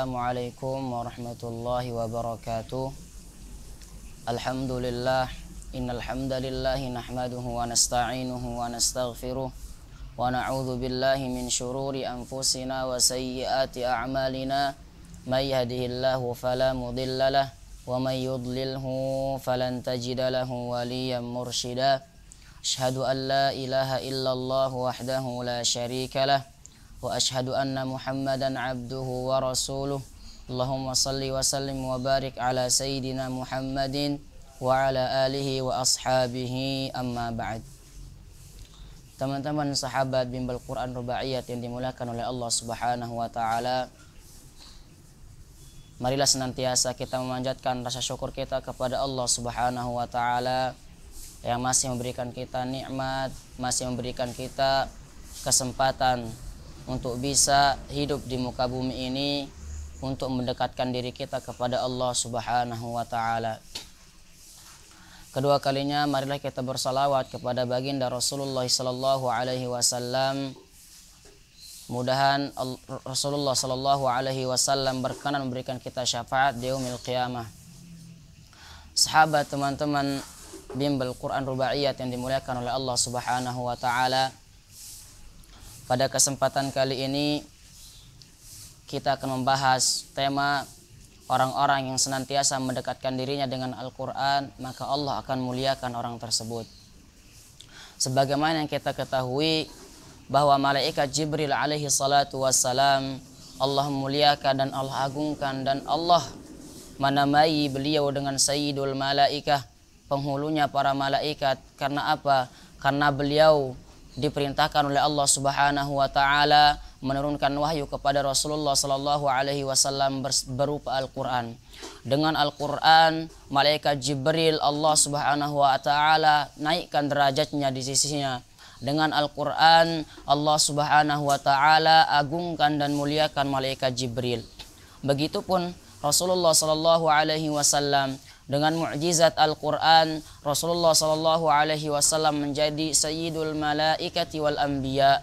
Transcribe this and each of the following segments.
Assalamualaikum warahmatullahi wabarakatuh. Alhamdulillah, innal hamdalillahi nahmaduhu wa nasta'inuhu wa nastaghfiruh wa na'udzu billahi min syururi anfusina wa sayyiati a'malina. May yahdihillahu fala mudhillalah wa may yudlilhu falan tajida lahu waliyan mursyida. Asyhadu an la ilaha illallah wahdahu la syarikalah wa asyhadu anna Muhammadan abduhu wa rasuluh. Allahumma salli wa sallim wa barik ala sayyidina Muhammadin wa ala alihi wa ashabihi, amma ba'd. Teman-teman sahabat bimbel Quran Rubaiyat yang dimuliakan oleh Allah Subhanahu wa taala, marilah senantiasa kita memanjatkan rasa syukur kita kepada Allah Subhanahu wa taala yang masih memberikan kita nikmat, masih memberikan kita kesempatan untuk bisa hidup di muka bumi ini, untuk mendekatkan diri kita kepada Allah Subhanahu wa taala. Kedua kalinya marilah kita bersalawat kepada baginda Rasulullah sallallahu alaihi wasallam. Mudahan Rasulullah sallallahu alaihi wasallam berkenan memberikan kita syafaat di yaumil qiyamah. Sahabat, teman-teman bimbel Quran Rubaiyat yang dimuliakan oleh Allah Subhanahu wa taala, pada kesempatan kali ini kita akan membahas tema orang-orang yang senantiasa mendekatkan dirinya dengan Al-Quran, maka Allah akan muliakan orang tersebut. Sebagaimana yang kita ketahui bahwa malaikat Jibril alaihi salatu wassalam Allah muliakan dan Allah agungkan, dan Allah menamai beliau dengan Sayyidul Malaikah, penghulunya para malaikat. Karena apa? Karena beliau diperintahkan oleh Allah Subhanahu wa taala menurunkan wahyu kepada Rasulullah sallallahu alaihi wasallam berupa Al-Qur'an. Dengan Al-Qur'an, malaikat Jibril Allah Subhanahu wa taala naikkan derajatnya di sisinya. Dengan Al-Qur'an, Allah Subhanahu wa taala agungkan dan muliakan malaikat Jibril. Begitupun Rasulullah sallallahu alaihi wasallam, dengan mukjizat Al-Quran, Rasulullah sallallahu alaihi wasallam menjadi Sayyidul Malaikati wal Anbiya,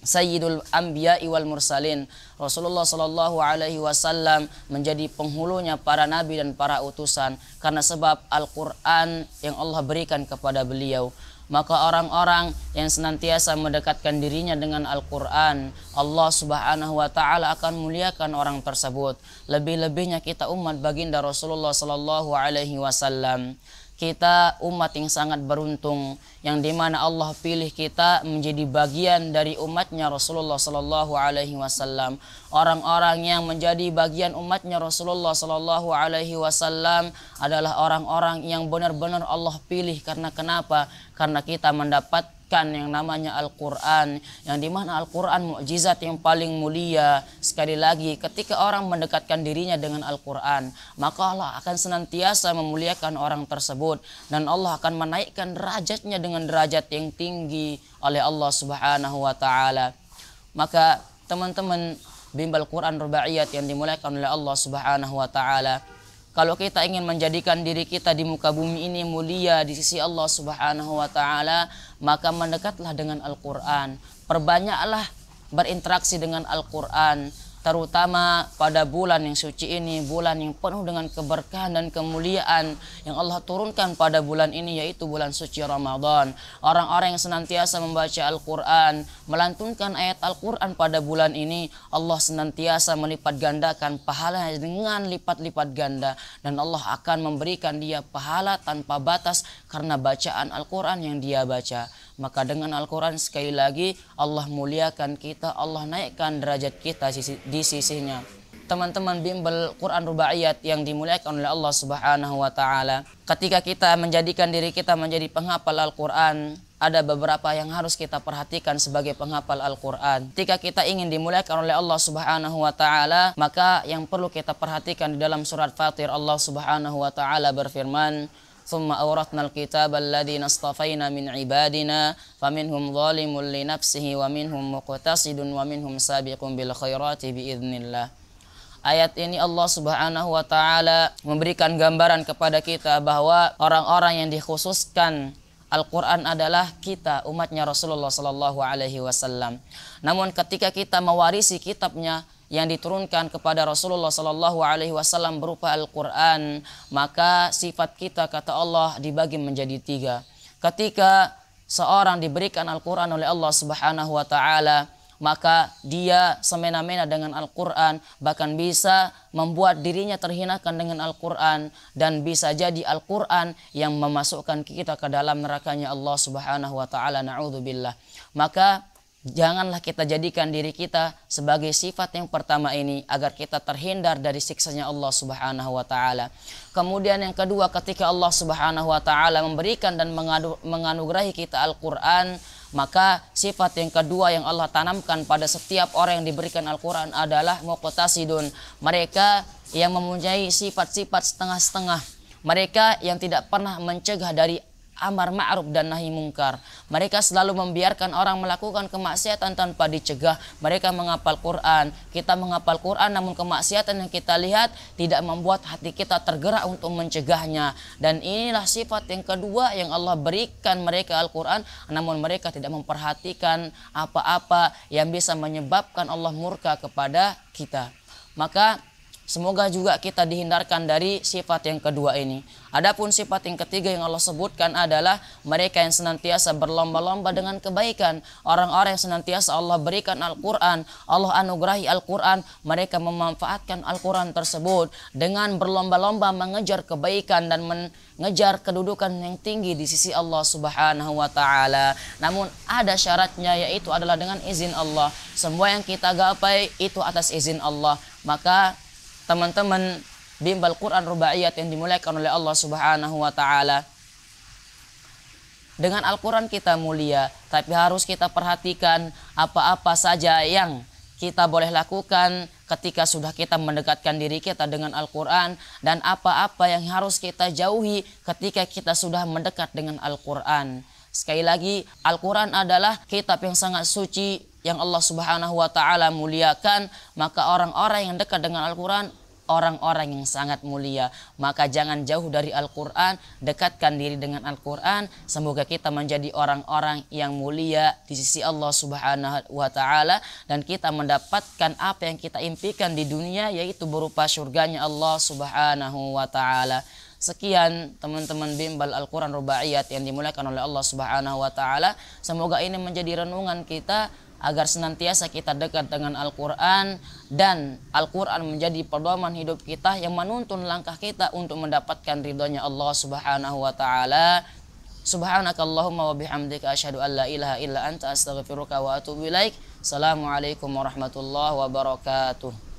Sayyidul Anbiya wal Mursalin. Rasulullah sallallahu alaihi wasallam menjadi penghulunya para nabi dan para utusan karena sebab Al-Quran yang Allah berikan kepada beliau. Maka orang-orang yang senantiasa mendekatkan dirinya dengan Al-Quran, Allah Subhanahu wa taala akan muliakan orang tersebut. Lebih-lebihnya kita umat baginda Rasulullah sallallahu alaihi wasallam. Kita umat yang sangat beruntung, yang dimana Allah pilih kita menjadi bagian dari umatnya Rasulullah sallallahu alaihi wasallam. Orang-orang yang menjadi bagian umatnya Rasulullah sallallahu alaihi wasallam adalah orang-orang yang benar-benar Allah pilih. Karena kenapa? Karena kita mendapatkan yang namanya Al-Quran, yang dimana Al-Quran mukjizat yang paling mulia. Sekali lagi, ketika orang mendekatkan dirinya dengan Al-Quran, maka Allah akan senantiasa memuliakan orang tersebut, dan Allah akan menaikkan derajatnya dengan derajat yang tinggi oleh Allah Subhanahu wa taala. Maka teman-teman bimbel Quran Rubaiyat yang dimuliakan oleh Allah Subhanahu wa taala, kalau kita ingin menjadikan diri kita di muka bumi ini mulia di sisi Allah Subhanahu wa taala, maka mendekatlah dengan Al-Quran. Perbanyaklah berinteraksi dengan Al-Quran, terutama pada bulan yang suci ini, bulan yang penuh dengan keberkahan dan kemuliaan yang Allah turunkan pada bulan ini, yaitu bulan suci Ramadan. Orang-orang yang senantiasa membaca Al-Quran, melantunkan ayat Al-Quran pada bulan ini, Allah senantiasa melipat gandakan pahalanya dengan lipat-lipat ganda, dan Allah akan memberikan dia pahala tanpa batas karena bacaan Al-Quran yang dia baca. Maka dengan Al-Quran, sekali lagi, Allah muliakan kita, Allah naikkan derajat kita di sisinya. Teman-teman bimbel Quran Rubaiyat yang dimuliakan oleh Allah Subhanahu wa taala, ketika kita menjadikan diri kita menjadi penghafal Al-Quran, ada beberapa yang harus kita perhatikan sebagai penghafal Al-Quran. Ketika kita ingin dimuliakan oleh Allah Subhanahu wa taala, maka yang perlu kita perhatikan di dalam surat Fatir, Allah Subhanahu wa taala berfirman, ثم أورثنا الكتاب الذين اصطفينا من عبادنا فمنهم ظالم لنفسه ومنهم مقتصد ومنهم سابق بالخيرات بإذن الله. Ayat ini Allah Subhanahu wa taala memberikan gambaran kepada kita bahwa orang-orang yang dikhususkan Al-Quran adalah kita, umatnya Rasulullah sallallahu alaihi wasallam. Namun ketika kita mewarisi kitabnya, yang diturunkan kepada Rasulullah sallallahu alaihi wasallam berupa Al-Qur'an, maka sifat kita kata Allah dibagi menjadi 3. Ketika seorang diberikan Al-Qur'an oleh Allah Subhanahu wa taala, maka dia semena-mena dengan Al-Quran, bahkan bisa membuat dirinya terhinakan dengan Al-Quran, dan bisa jadi Al-Quran yang memasukkan kita ke dalam nerakanya Allah Subhanahu wa taala, na'udzubillah. Maka janganlah kita jadikan diri kita sebagai sifat yang pertama ini agar kita terhindar dari siksanya Allah Subhanahu wa taala. Kemudian yang kedua, ketika Allah Subhanahu wa taala memberikan dan menganugerahi kita Al-Quran, maka sifat yang kedua yang Allah tanamkan pada setiap orang yang diberikan Al-Quran adalah muqtasidun. Mereka yang mempunyai sifat-sifat setengah-setengah. Mereka yang tidak pernah mencegah dari amar ma'ruf dan nahi mungkar. Mereka selalu membiarkan orang melakukan kemaksiatan tanpa dicegah. Mereka menghafal Quran. Kita menghafal Quran, namun kemaksiatan yang kita lihat tidak membuat hati kita tergerak untuk mencegahnya. Dan inilah sifat yang kedua yang Allah berikan mereka Al-Quran, namun mereka tidak memperhatikan apa-apa yang bisa menyebabkan Allah murka kepada kita. Maka semoga juga kita dihindarkan dari sifat yang kedua ini. Adapun sifat yang ketiga yang Allah sebutkan adalah mereka yang senantiasa berlomba-lomba dengan kebaikan. Orang-orang yang senantiasa Allah berikan Al-Quran, Allah anugerahi Al-Quran, mereka memanfaatkan Al-Quran tersebut dengan berlomba-lomba mengejar kebaikan dan mengejar kedudukan yang tinggi di sisi Allah Subhanahu wa taala. Namun ada syaratnya, yaitu adalah dengan izin Allah. Semua yang kita gapai itu atas izin Allah. Maka teman-teman bimbel Quran Rubaiyat yang dimuliakan oleh Allah Subhanahu wa taala, dengan Al-Quran kita mulia, tapi harus kita perhatikan apa-apa saja yang kita boleh lakukan ketika sudah kita mendekatkan diri kita dengan Al-Quran, dan apa-apa yang harus kita jauhi ketika kita sudah mendekat dengan Al-Quran. Sekali lagi, Al-Quran adalah kitab yang sangat suci yang Allah Subhanahu wa taala muliakan. Maka orang-orang yang dekat dengan Al-Quran orang-orang yang sangat mulia. Maka jangan jauh dari Al-Quran, dekatkan diri dengan Al-Quran. Semoga kita menjadi orang-orang yang mulia di sisi Allah Subhanahu wa taala, dan kita mendapatkan apa yang kita impikan di dunia, yaitu berupa surganya Allah Subhanahu wa taala. Sekian teman-teman bimbel Al-Quran Rubaiyat yang dimuliakan oleh Allah Subhanahu wa taala. Semoga ini menjadi renungan kita agar senantiasa kita dekat dengan Al-Quran, dan Al-Quran menjadi pedoman hidup kita yang menuntun langkah kita untuk mendapatkan ridhonya Allah Subhanahu wa taala. Subhanakallahumma wa bihamdika asyhadu an la ilaha illa anta astaghfiruka wa atubu ilaik. Assalamualaikum warahmatullahi wabarakatuh.